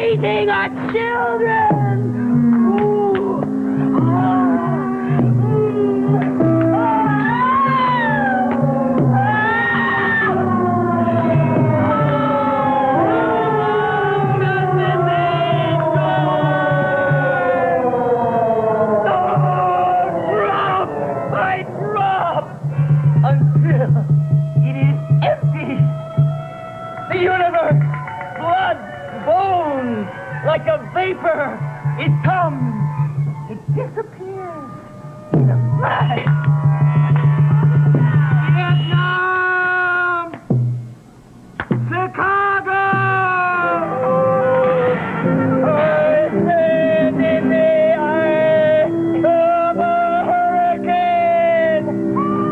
raising our children. Like a vapor, it comes, it disappears in a flash. Vietnam! Chicago! Hurricane in the eye of a hurricane!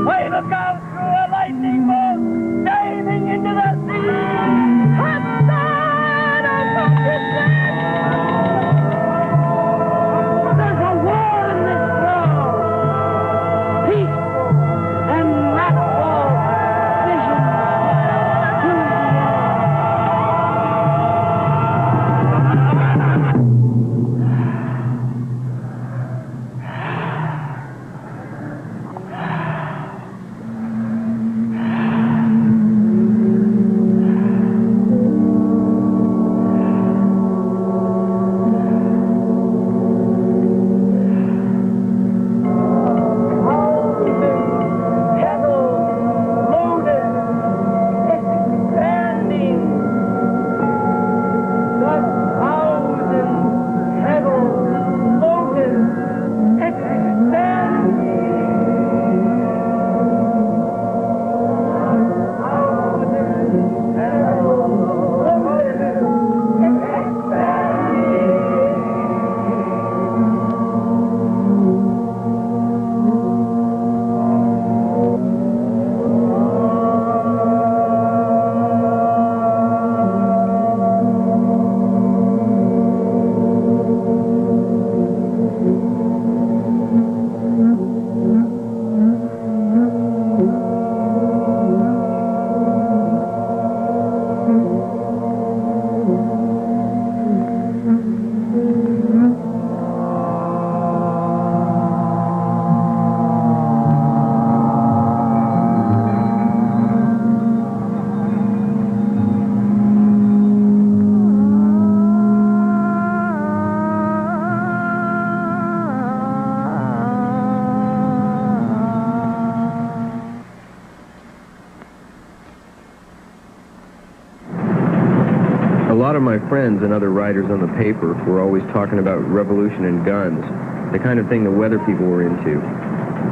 I look out through a lightning bolt, diving into the sea! Outside of Pakistan! A lot of my friends and other writers on the paper were always talking about revolution and guns, the kind of thing the weather people were into.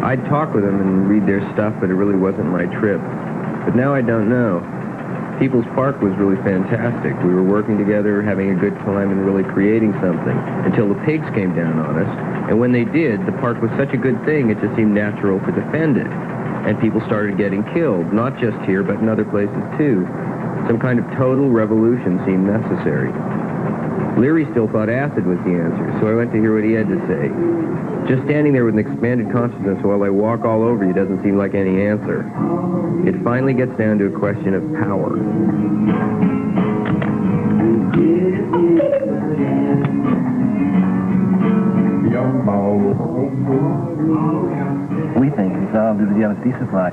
I'd talk with them and read their stuff, but it really wasn't my trip. But now I don't know. People's Park was really fantastic. We were working together, having a good time, and really creating something, until the pigs came down on us. And when they did, the park was such a good thing, it just seemed natural to defend it. And people started getting killed, not just here, but in other places too. Some kind of total revolution seemed necessary. Leary still thought acid was the answer, so I went to hear what he had to say. Just standing there with an expanded consciousness while I walk all over you doesn't seem like any answer. It finally gets down to a question of power. We think it's all due to the LSD supply.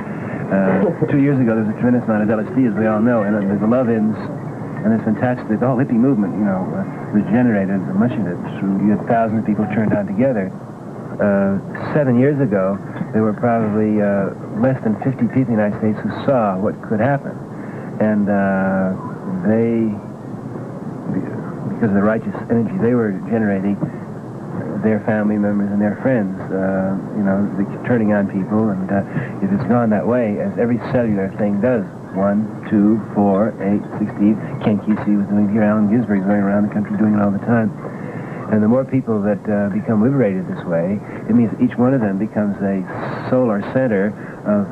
2 years ago, there was a tremendous amount of LSD, as we all know, and the love-ins, and it's fantastic. The whole hippie movement, was generated, much of it, through you had thousands of people turned on together. 7 years ago, there were probably less than 50 people in the United States who saw what could happen. And they, because of the righteous energy they were generating, their family members and their friends, turning on people, and if it's gone that way, as every cellular thing does, 1, 2, 4, 8, 16, Ken Kesey was doing it here, Allen Ginsberg's going around the country doing it all the time. And the more people that become liberated this way, it means each one of them becomes a solar center of,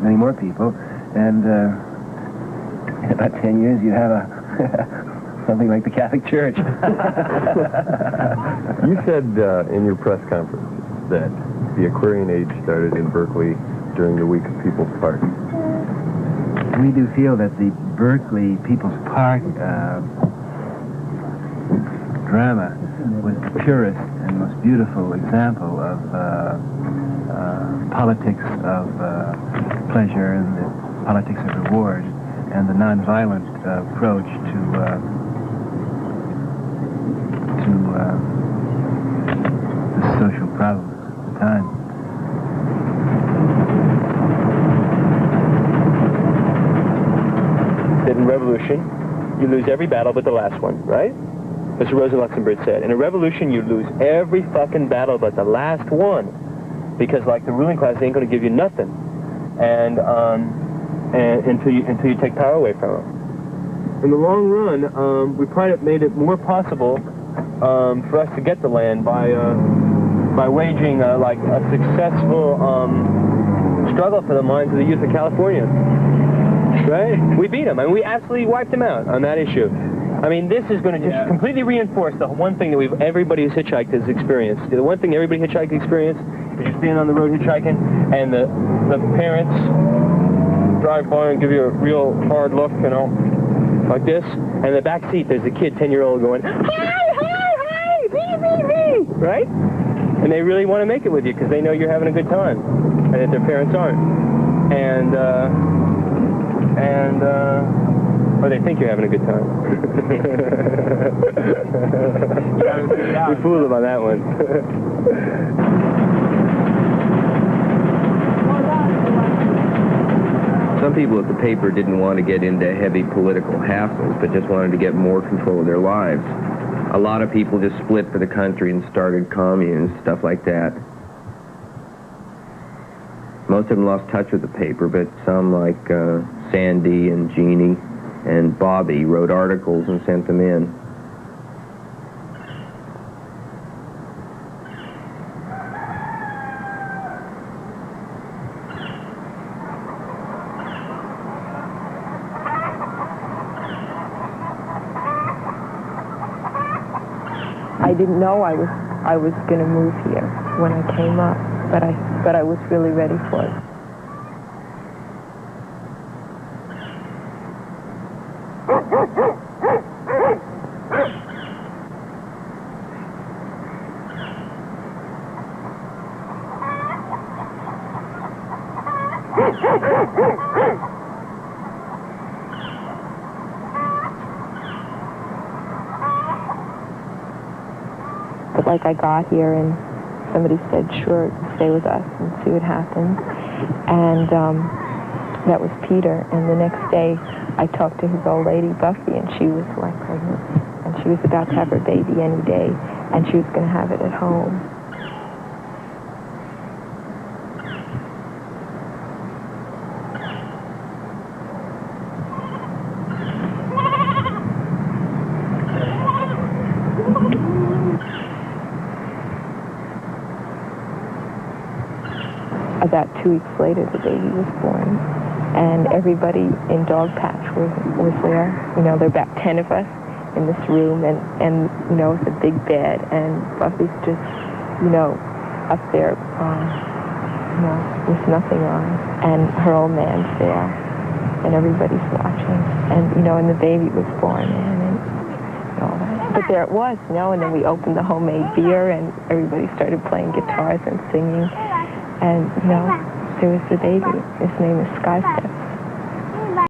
many more people, and in about 10 years you have a something like the Catholic Church. You said in your press conference that the Aquarian Age started in Berkeley during the week of People's Park. We do feel that the Berkeley People's Park drama was the purest and most beautiful example of politics of pleasure and the politics of reward and the nonviolent approach to the social problems of the time. That in revolution, you lose every battle but the last one, right? That's what Rosa Luxemburg said. In a revolution, you lose every fucking battle but the last one. Because, like, the ruling class ain't going to give you nothing. And until you take power away from them. In the long run, we probably have made it more possible for us to get the land by waging, like, a successful struggle for the minds of the youth of California. Right? We beat them. I mean, we absolutely wiped them out on that issue. I mean, this is going to just completely reinforce the one thing that everybody who's hitchhiked has experienced. The one thing everybody hitchhiked experienced is you're standing on the road hitchhiking, and the parents drive by and give you a real hard look, you know, like this. And in the back seat, there's a kid, 10-year-old, going, hi, me, right? And they really want to make it with you because they know you're having a good time, and that their parents aren't. Or they think you're having a good time. We fooled them on that one. Some people at the paper didn't want to get into heavy political hassles, but just wanted to get more control of their lives. A lot of people just split for the country and started communes, stuff like that. Most of them lost touch with the paper, but some, like Sandy and Jeannie and Bobby, wrote articles and sent them in. I didn't know I was going to move here when I came up, but I was really ready for it. But like, I got here and somebody said, sure, stay with us and see what happens. And that was Peter. And the next day, I talked to his old lady, Buffy, and she was like pregnant. And she was about to have her baby any day, and she was going to have it at home. About 2 weeks later, the baby was born, and everybody in Dog Patch was there. You know, there were about 10 of us in this room, and you know, it's a big bed, and Buffy's just, you know, up there, you know, with nothing on, and her old man's there, and everybody's watching, and you know, and the baby was born, and all that. But there it was, you know, and then we opened the homemade beer, and everybody started playing guitars and singing. And, you know, there was the baby. His name is Skystep.